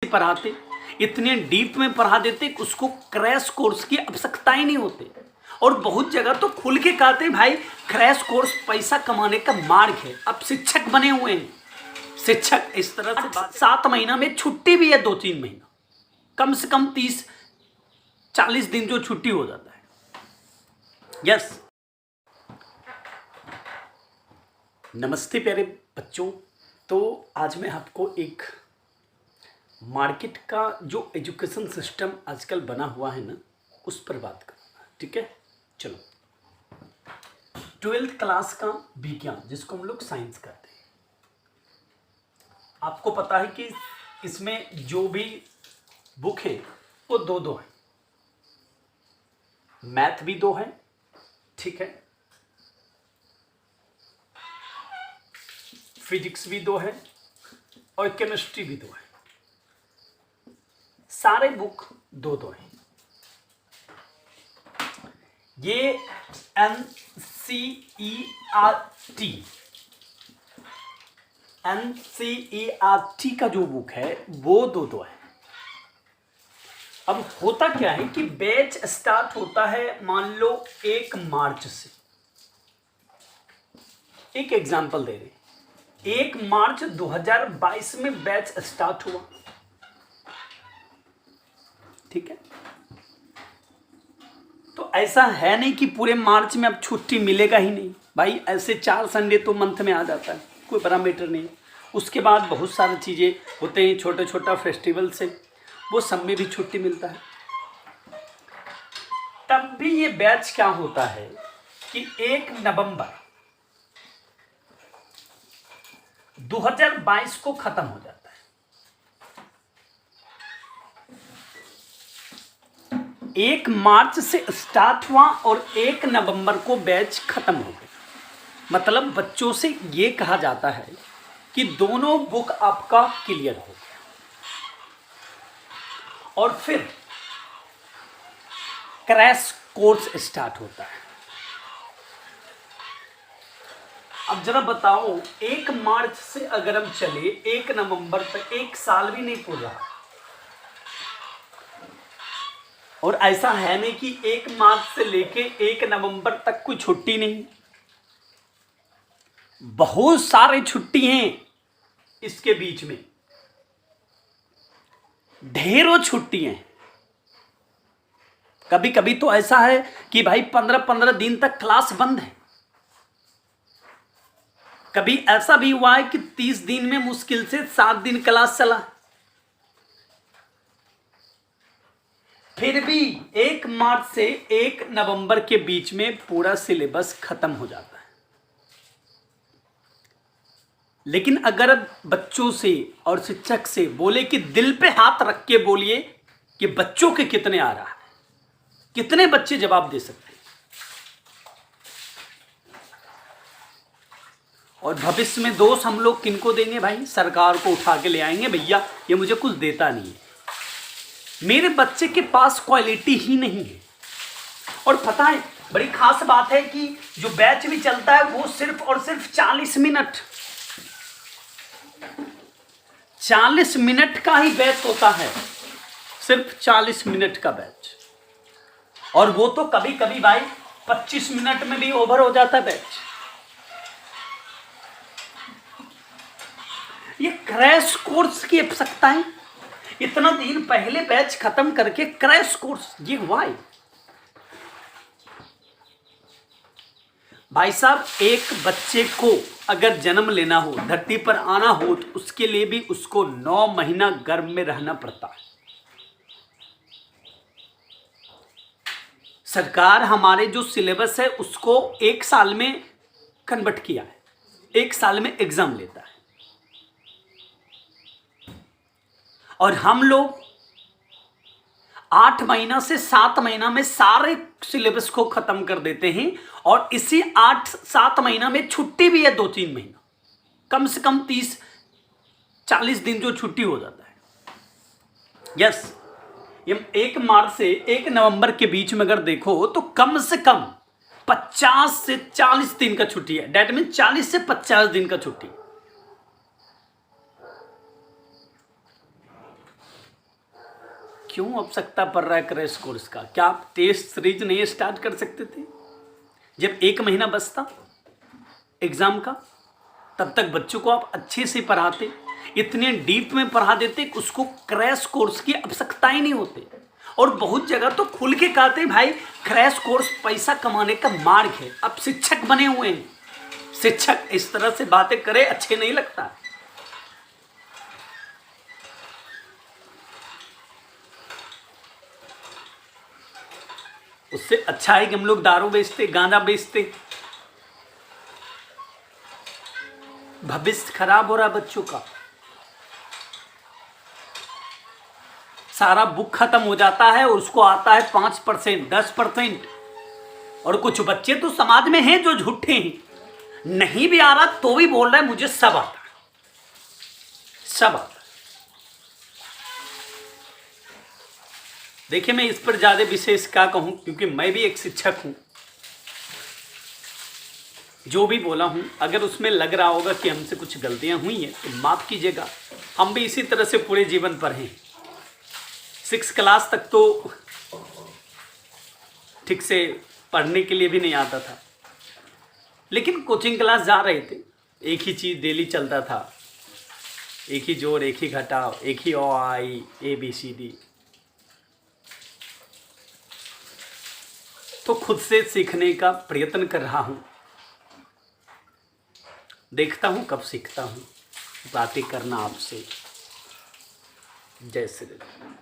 पढ़ाते, इतने डीप में पढ़ा देते कि उसको क्रैश कोर्स की आवश्यकता ही नहीं होती। और बहुत जगह तो खुल के कहते हैं भाई क्रैश कोर्स पैसा कमाने का मार्ग है। अब शिक्षक बने हुए हैं, शिक्षक इस तरह से 7 महीना में छुट्टी भी है, 2-3 महीना, कम से कम 30-40 दिन जो छुट्टी हो जाता है। यस, नमस्ते प्यारे बच्चों। तो आज मैं आपको एक मार्केट का जो एजुकेशन सिस्टम आजकल बना हुआ है ना, उस पर बात करूँगा, ठीक है। चलो, 12th क्लास का विज्ञान, जिसको हम लोग साइंस कहते हैं, आपको पता है कि इसमें जो भी बुक है वो दो है। मैथ भी 2 है, ठीक है, फिजिक्स भी 2 है और केमिस्ट्री भी 2 है। सारे बुक 2 हैं। ये NCERT का जो बुक है वो 2 है। अब होता क्या है कि बैच स्टार्ट होता है मान लो 1 मार्च से। एक एग्जांपल दे रहे, 1 मार्च 2022 में बैच स्टार्ट हुआ, ठीक है। तो ऐसा है नहीं कि पूरे मार्च में अब छुट्टी मिलेगा ही नहीं भाई, ऐसे 4 संडे तो मंथ में आ जाता है, कोई बड़ा मैटर नहीं। उसके बाद बहुत सारी चीज़ें होते हैं, छोटे छोटा फेस्टिवल से, वो सब में भी छुट्टी मिलता है। तब भी ये बैच क्या होता है कि 1 नवंबर 2022 को खत्म हो जाता है। 1 मार्च से स्टार्ट हुआ और 1 नवंबर को बैच खत्म हो गया। मतलब बच्चों से ये कहा जाता है कि दोनों बुक आपका क्लियर हो गया और फिर क्रैश कोर्स स्टार्ट होता है। अब जरा बताओ, 1 मार्च से अगर हम चले 1 नवंबर तक, 1 साल भी नहीं पूरा रहा। और ऐसा है नहीं कि 1 मार्च से लेके 1 नवंबर तक कोई छुट्टी नहीं, बहुत सारे छुट्टी हैं इसके बीच में, ढेरों छुट्टी हैं। कभी कभी तो ऐसा है कि भाई 15-15 दिन तक क्लास बंद है। कभी ऐसा भी हुआ है कि 30 दिन में मुश्किल से 7 दिन क्लास चला। फिर भी 1 मार्च से 1 नवंबर के बीच में पूरा सिलेबस खत्म हो जाता है। लेकिन अगर बच्चों से और शिक्षक से बोले कि दिल पे हाथ रख के बोलिए कि बच्चों के कितने आ रहा है, कितने बच्चे जवाब दे सकते हैं? और भविष्य में दोष हम लोग किनको देंगे भाई? सरकार को उठा के ले आएंगे, भैया ये मुझे कुछ देता नहीं है, मेरे बच्चे के पास क्वालिटी ही नहीं है। और पता है बड़ी खास बात है कि जो बैच भी चलता है वो सिर्फ और सिर्फ 40 मिनट 40 मिनट का ही बैच होता है, सिर्फ 40 मिनट का बैच। और वो तो कभी कभी भाई 25 मिनट में भी ओवर हो जाता है बैच। ये क्रैश कोर्स की आवश्यकता है। इतना दिन पहले बैच खत्म करके क्रैश कोर्स, ये हुआ है भाई साहब। एक बच्चे को अगर जन्म लेना हो, धरती पर आना हो, तो उसके लिए भी उसको 9 महीना गर्भ में रहना पड़ता है। सरकार हमारे जो सिलेबस है उसको 1 साल में कन्वर्ट किया है, 1 साल में एग्जाम लेता है। और हम लोग 8 महीना से 7 महीना में सारे सिलेबस को खत्म कर देते हैं। और इसी 8-7 महीना में छुट्टी भी है 2-3 महीना, कम से कम 30-40 दिन जो छुट्टी हो जाता है। यस, ये 1 मार्च से 1 नवंबर के बीच में अगर देखो तो कम से कम 50 से 40 दिन का छुट्टी है। डेट मीन 40 से 50 दिन का छुट्टी। क्यों आवश्यकता पड़ रहा है क्रैश कोर्स का? क्या आप टेस्ट सीरीज नहीं स्टार्ट कर सकते थे? जब 1 महीना बचता एग्जाम का, तब तक बच्चों को आप अच्छे से पढ़ाते, इतने डीप में पढ़ा देते कि उसको क्रैश कोर्स की आवश्यकता ही नहीं होती। और बहुत जगह तो खुल के कहते हैं भाई क्रैश कोर्स पैसा कमाने का मार्ग है। अब शिक्षक बने हुए हैं, शिक्षक इस तरह से बातें करे अच्छे नहीं लगता। उससे अच्छा है कि हम लोग दारू बेचते, गांजा बेचते। भविष्य खराब हो रहा बच्चों का। सारा बुक खत्म हो जाता है और उसको आता है 5%, 10%। और कुछ बच्चे तो समाज में हैं जो झूठे हैं, नहीं भी आ रहा तो भी बोल रहे हैं मुझे सब आता है, सब आता है। देखिए, मैं इस पर ज्यादा विशेष क्या कहूं, क्योंकि मैं भी एक शिक्षक हूं। जो भी बोला हूं, अगर उसमें लग रहा होगा कि हमसे कुछ गलतियां हुई हैं तो माफ कीजिएगा। हम भी इसी तरह से पूरे जीवन पर हैं। 6 क्लास तक तो ठीक से पढ़ने के लिए भी नहीं आता था, लेकिन कोचिंग क्लास जा रहे थे। एक ही चीज़ डेली चलता था, एक ही जोड़, एक ही घटाव, एक ही ओ आई ABCD। तो खुद से सीखने का प्रयत्न कर रहा हूँ। देखता हूँ कब सीखता हूँ बातें करना आपसे। जय श्री राम।